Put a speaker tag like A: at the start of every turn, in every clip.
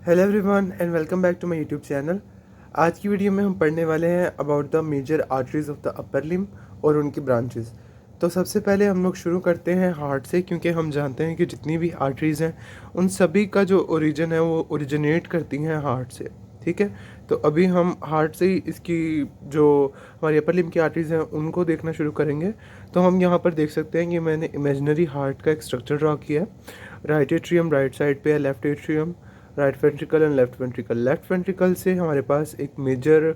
A: Hello everyone and welcome back to my YouTube channel. आज की video में हम पढ़ने वाले हैं about the major arteries of the upper limb और उनकी ब्रांचेस। तो सबसे पहले हम लोग शुरू करते हैं हार्ट से, क्योंकि हम जानते हैं कि जितनी भी आर्टरीज हैं उन सभी का जो ओरिजिन है वो ओरिजिनेट करती हैं हार्ट से। ठीक है, तो अभी हम हार्ट से ही इसकी जो हमारी अपर लिम्ब की आर्टरीज हैं उनको देखना शुरू करेंगे। तो हम यहाँ पर देख सकते हैं कि मैंने इमेजिनरी हार्ट का एक स्ट्रक्चर ड्रॉ किया है। राइट एट्रियम राइट साइड पे है, left atrium, right ventricle and left ventricle. Left ventricle से हमारे पास एक मेजर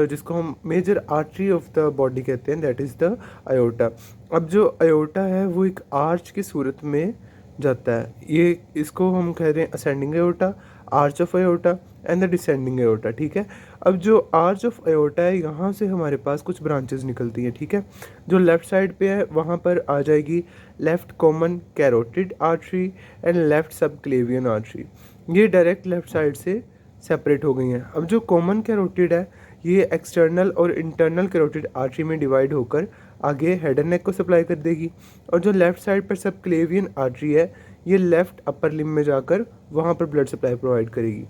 A: जिसको हम major artery of the body कहते हैं, दैट इज़ द अयोटा। अब जो अयोटा है वो एक आर्च की सूरत में जाता है। ये इसको हम कह रहे हैं ascending aorta, arch of aorta and the descending aorta. ठीक है, अब जो आर्च ऑफ अयोटा है यहाँ से हमारे पास कुछ ब्रांचेस निकलती हैं। ठीक है, जो लेफ्ट साइड पे है वहाँ पर आ जाएगी left common carotid artery and left subclavian artery. ये डायरेक्ट लेफ्ट साइड से सेपरेट हो गई हैं। अब जो कॉमन कैरोटिड है ये एक्सटर्नल और इंटरनल कैरोटिड आर्टरी में डिवाइड होकर आगे हेड एंड नेक को सप्लाई कर देगी। और जो लेफ्ट साइड पर सबक्लेवियन आर्टरी है ये लेफ्ट अपर लिम्ब में जाकर वहाँ पर ब्लड सप्लाई प्रोवाइड करेगी।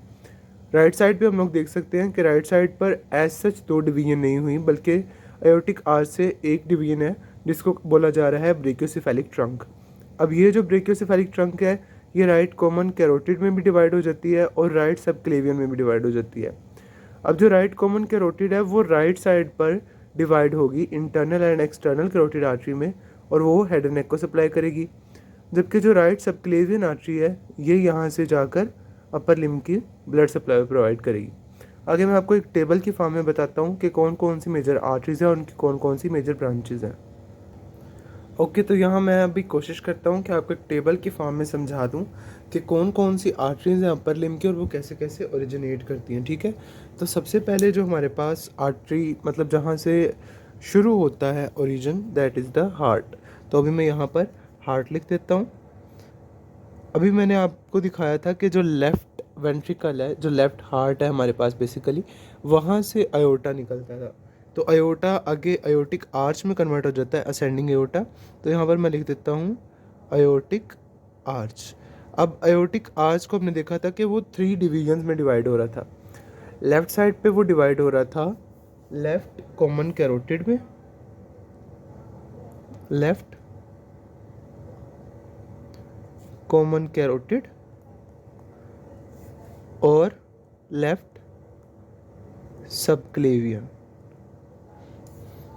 A: राइट साइड पे हम लोग देख सकते हैं कि राइट साइड पर एज सच दो डिवीजन नहीं हुई, बल्कि अयोटिक आर्च से एक डिवीजन है जिसको बोला जा रहा है ब्रेकियोसेफेलिक ट्रंक। अब ये जो ब्रेकियोसेफेलिक ट्रंक है ये राइट कॉमन कैरोटिड में भी डिवाइड हो जाती है और राइट सबक्लेवियन में भी डिवाइड हो जाती है। अब जो राइट कॉमन कैरोटिड है वो राइट साइड पर डिवाइड होगी internal and external carotid artery में और वो हेड एंड नेक को सप्लाई करेगी। जबकि जो राइट सबक्लेवियन आर्टरी है ये यहाँ से जाकर अपर लिम्ब की ब्लड सप्लाई प्रोवाइड करेगी। आगे मैं आपको एक टेबल की फॉर्म में बताता हूँ कि कौन कौन सी मेजर आर्टरीज हैं और उनकी कौन कौन सी मेजर ब्रांचेज हैं। ओके, तो यहाँ मैं अभी कोशिश करता हूँ कि आपको एक टेबल की फॉर्म में समझा दूँ कि कौन कौन सी आर्टरीज हैं अपर लिम्ब की और वो कैसे कैसे ओरिजिनेट करती हैं। ठीक है, तो सबसे पहले जो हमारे पास आर्टरी मतलब जहाँ से शुरू होता है origin, that is the heart. तो अभी मैं यहाँ पर हार्ट लिख देता हूँ। अभी मैंने आपको दिखाया था कि जो लेफ़्ट वेंट्रिकल है, जो लेफ़्ट हार्ट है हमारे पास बेसिकली, वहाँ से अयोटा निकलता था। तो अयोटा आगे अयोटिक आर्च में कन्वर्ट हो जाता है, असेंडिंग अयोटा। तो यहाँ पर मैं लिख देता हूँ अयोटिक आर्च। अब अयोटिक आर्च को हमने देखा था कि वो 3 डिवीजन्स में डिवाइड हो रहा था। लेफ़्ट साइड पे वो डिवाइड हो रहा था लेफ़्ट कॉमन कैरोटिड में, लेफ़्ट कॉमन कैरोटिड और लेफ्ट सबक्लेवियन।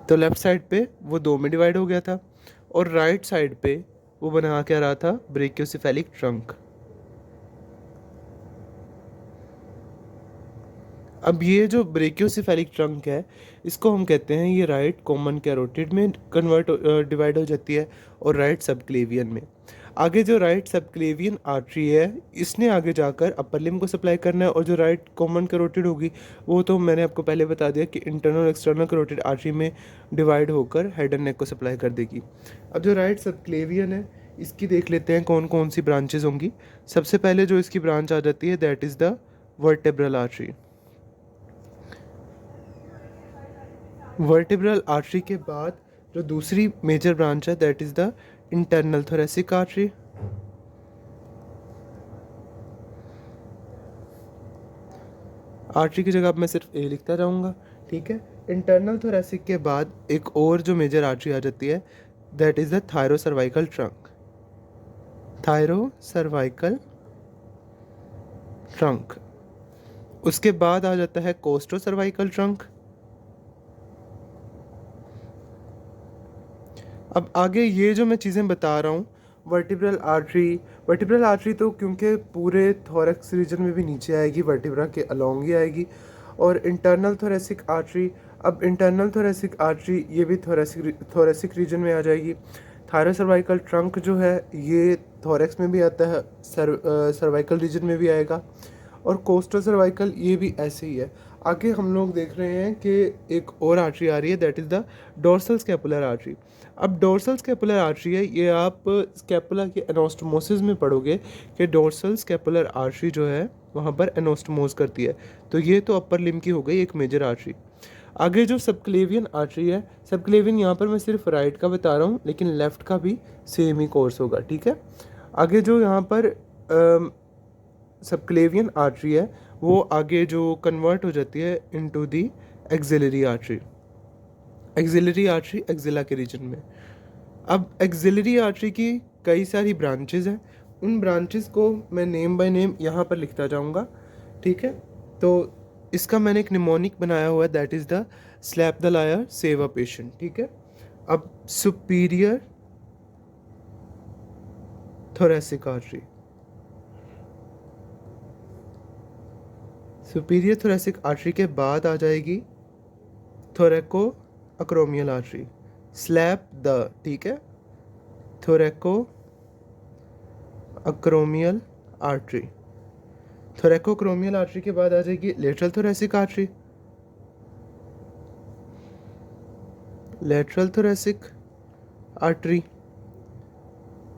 A: तो लेफ्ट साइड पे वो 2 में डिवाइड हो गया था और राइट साइड पे वो बना क्या रहा था, ब्रेकियोसेफेलिक ट्रंक। अब ये जो ब्रेकियोसेफेलिक ट्रंक है इसको हम कहते हैं ये राइट कॉमन कैरोटिड में कन्वर्ट डिवाइड हो जाती है और राइट सबक्लेवियन में। आगे जो राइट सबक्लेवियन आर्टरी है इसने आगे जाकर अपर लिम्ब को सप्लाई करना है और जो राइट कॉमन कैरोटिड होगी वो तो मैंने आपको पहले बता दिया कि इंटरनल एक्सटर्नल कैरोटिड आर्टरी में डिवाइड होकर हेड एंड नेक को सप्लाई कर देगी। अब जो राइट सबक्लेवियन है इसकी देख लेते हैं कौन कौन सी ब्रांचेज होंगी। सबसे पहले जो इसकी ब्रांच आ जाती है that is the vertebral artery. Vertebral artery के बाद जो दूसरी मेजर ब्रांच है that is the internal thoracic artery. Artery की जगह अब मैं सिर्फ ए लिखता जाऊंगा। ठीक है, इंटरनल थोरेसिक के बाद एक और जो मेजर आर्टरी आ जाती है that is the thyro cervical trunk. Thyro cervical trunk. उसके बाद आ जाता है कोस्टो सर्वाइकल ट्रंक। अब आगे ये जो मैं चीज़ें बता रहा हूँ, वर्टिब्रल आर्टरी तो क्योंकि पूरे थोरैक्स रीजन में भी नीचे आएगी, वर्टिब्रा के अलोंग ही आएगी। और इंटरनल थोरेसिक आर्टरी, अब इंटरनल थोरेसिक आर्टरी ये भी थोरेसिक रीजन में आ जाएगी। थायरो सर्वाइकल ट्रंक जो है ये थोरैक्स में भी आता है, सर्वाइकल रीजन में भी आएगा। और कोस्टल सर्वाइकल ये भी ऐसे ही है। आगे हम लोग देख रहे हैं कि एक और आर्टरी आ रही है that is the dorsal scapular artery. अब डोर्सल स्कैपुलर आर्टरी है ये आप स्कैपुला के एनास्टोमोसिस में पढ़ोगे कि डोर्सल स्कैपुलर आर्टरी जो है वहाँ पर एनास्टोमोस करती है। तो ये तो अपर लिम्ब की हो गई एक मेजर आर्टरी। आगे जो सबक्लेवियन आर्टरी है, सबक्लेवियन यहाँ पर मैं सिर्फ राइट का बता रहा हूँ लेकिन लेफ़्ट का भी सेम ही कोर्स होगा। ठीक है, आगे जो यहाँ पर सबक्लेवियन आर्टरी है वो आगे जो कन्वर्ट हो जाती है into the axillary artery. Axillary artery axilla के रीजन में। अब एक्सिलरी आर्टरी की कई सारी ब्रांचेज हैं, उन ब्रांचेस को मैं नेम बाय नेम यहाँ पर लिखता जाऊँगा, ठीक है। तो इसका मैंने एक निमोनिक बनाया हुआ है, that is the slap the liar save a patient, ठीक है। अब superior thoracic artery, superior thoracic artery के बाद आ जाएगी thoraco acromial artery, slap the, ठीक है, थोरैको अक्रोमियल आर्टरी। थोरैकोक्रोमियल आर्टरी के बाद आ जाएगी lateral thoracic artery, lateral thoracic artery,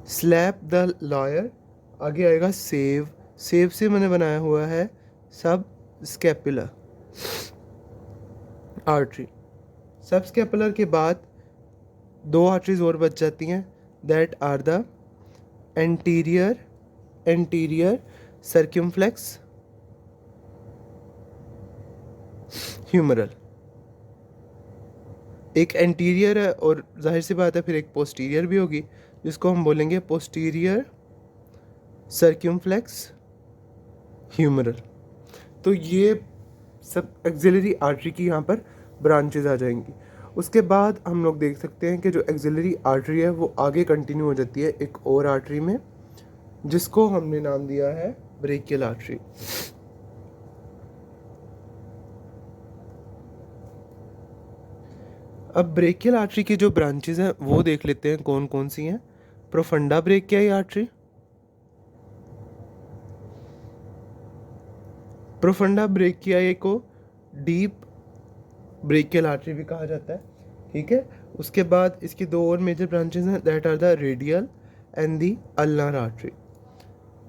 A: slap the lawyer, आगे आएगा सेव, सेव से मैंने बनाया हुआ है सब स्कैपुलर आर्टरी। सब स्कैपुलर के बाद दो आर्टरीज और बच जाती हैं, that are the anterior circumflex humeral. एक एंटीरियर है और जाहिर सी बात है फिर एक पोस्टीरियर भी होगी, जिसको हम बोलेंगे पोस्टीरियर सर्क्यूमफ्लेक्स ह्यूमरल। तो ये सब एक्सिलरी आर्टरी की यहाँ पर ब्रांचेज आ जाएंगी। उसके बाद हम लोग देख सकते हैं कि जो एक्सिलरी आर्टरी है वो आगे कंटिन्यू हो जाती है एक और आर्टरी में, जिसको हमने नाम दिया है ब्रेकियल आर्टरी। अब ब्रेकियल आर्टरी की जो ब्रांचेज हैं वो देख लेते हैं कौन कौन सी हैं। Profunda brachii artery, profunda brachii को डीप ब्रेकियल आर्टरी भी कहा जाता है, ठीक है। उसके बाद इसकी दो और मेजर ब्रांचेज हैं, that are the radial and the ulnar artery.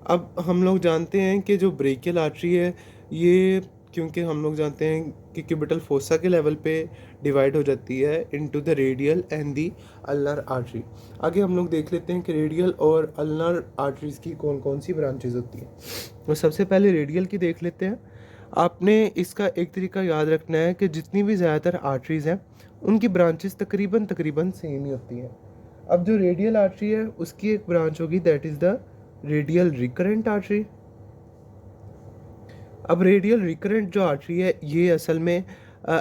A: अब हम लोग जानते हैं कि जो ब्रेकियल आर्टरी है ये, क्योंकि हम लोग जानते हैं कि क्यूबिटल फोसा के लेवल पे डिवाइड हो जाती है into the radial and the ulnar artery. आगे हम लोग देख लेते हैं कि रेडियल और अल्नार आर्टरीज की कौन कौन सी ब्रांचेज होती हैं। तो सबसे पहले रेडियल की देख लेते हैं। आपने इसका एक तरीका याद रखना है कि जितनी भी ज़्यादातर आर्टरीज़ हैं उनकी ब्रांचेस तकरीबन सेम ही होती हैं। अब जो रेडियल आर्टरी है उसकी एक ब्रांच होगी, that is the radial recurrent artery. अब रेडियल रिकरेंट जो आर्टरी है ये असल में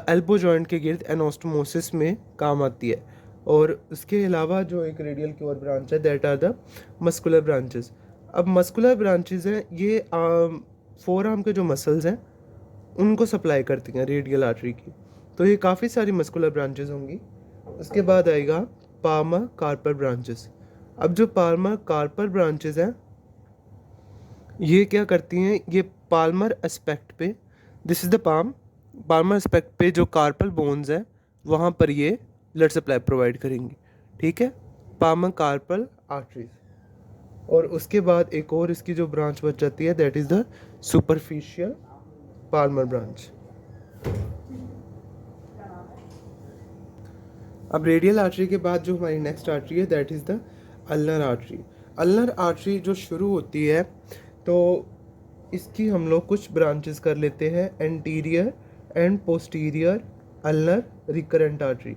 A: एल्बो जॉइंट के गिर्द एनास्टोमोसिस में काम आती है। और उसके अलावा जो एक रेडियल की और ब्रांच है, that are the muscular branches. अब मस्कुलर ब्रांचेस हैं ये फोर आर्म के जो मसल्स हैं उनको सप्लाई करती हैं रेडियल आर्टरी की, तो ये काफ़ी सारी मस्कुलर ब्रांचेस होंगी। उसके बाद आएगा पाल्मर कार्पल ब्रांचेस। अब जो पाल्मर कार्पल ब्रांचेस हैं ये क्या करती हैं, ये पाल्मर एस्पेक्ट पे, this is the Palmer aspect पे जो कार्पल बोन्स हैं वहाँ पर ये ब्लड सप्लाई प्रोवाइड करेंगी, ठीक है, पाल्मर कार्पल आर्टरीज। और उसके बाद एक और इसकी जो ब्रांच बच जाती है, that is the superficial Palmer branch. अब रेडियल आर्टरी के बाद जो हमारी नेक्स्ट आर्टरी है, that is the ulnar artery. Ulnar artery जो शुरू होती है तो इसकी हम लोग कुछ ब्रांचेस कर लेते हैं, anterior and posterior ulnar recurrent artery,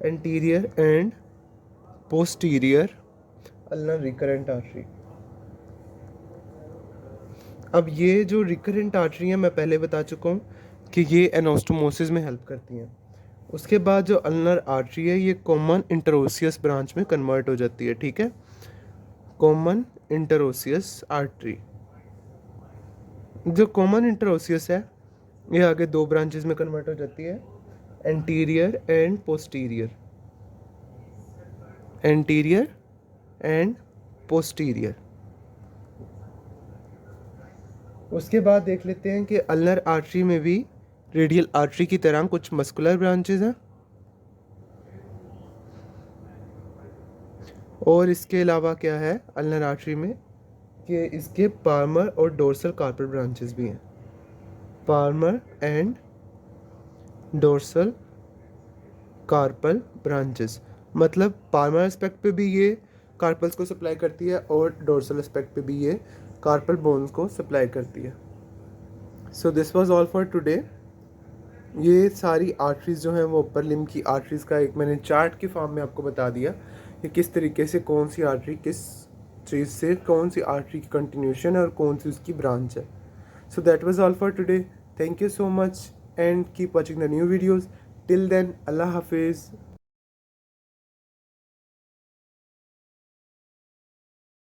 A: anterior and posterior ulnar recurrent artery. अब ये जो रिकरेंट आर्टरी है मैं पहले बता चुका हूँ कि ये एनास्टोमोसिस में हेल्प करती हैं। उसके बाद जो अल्नर आर्टरी है ये कॉमन इंटरोसियस ब्रांच में कन्वर्ट हो जाती है, ठीक है, कॉमन इंटरोसियस आर्टरी। जो कॉमन इंटरोसियस है ये आगे दो ब्रांचेस में कन्वर्ट हो जाती है, anterior and posterior, anterior and posterior. उसके बाद देख लेते हैं कि अल्नर आर्टरी में भी रेडियल आर्टरी की तरह कुछ मस्कुलर ब्रांचेस हैं, और इसके अलावा क्या है अल्नर आर्टरी में कि इसके पाल्मर और डोर्सल कार्पल ब्रांचेस भी हैं, palmar and dorsal carpal branches. मतलब पाल्मर एस्पेक्ट पे भी ये कार्पल्स को सप्लाई करती है और डोर्सल एस्पेक्ट पे भी ये कार्पल बोन्स को सप्लाई करती है। So this was all for today. ये सारी आर्टरीज जो हैं वो अपर लिम्ब की आर्टरीज का एक मैंने चार्ट के फॉर्म में आपको बता दिया कि किस तरीके से कौन सी आर्टरी किस चीज़ से, कौन सी आर्टरी की कंटिन्यूशन है और कौन सी उसकी ब्रांच है। So that was all for today. Thank you so much and keep watching the new videos. Till then, अल्लाह हाफिज़।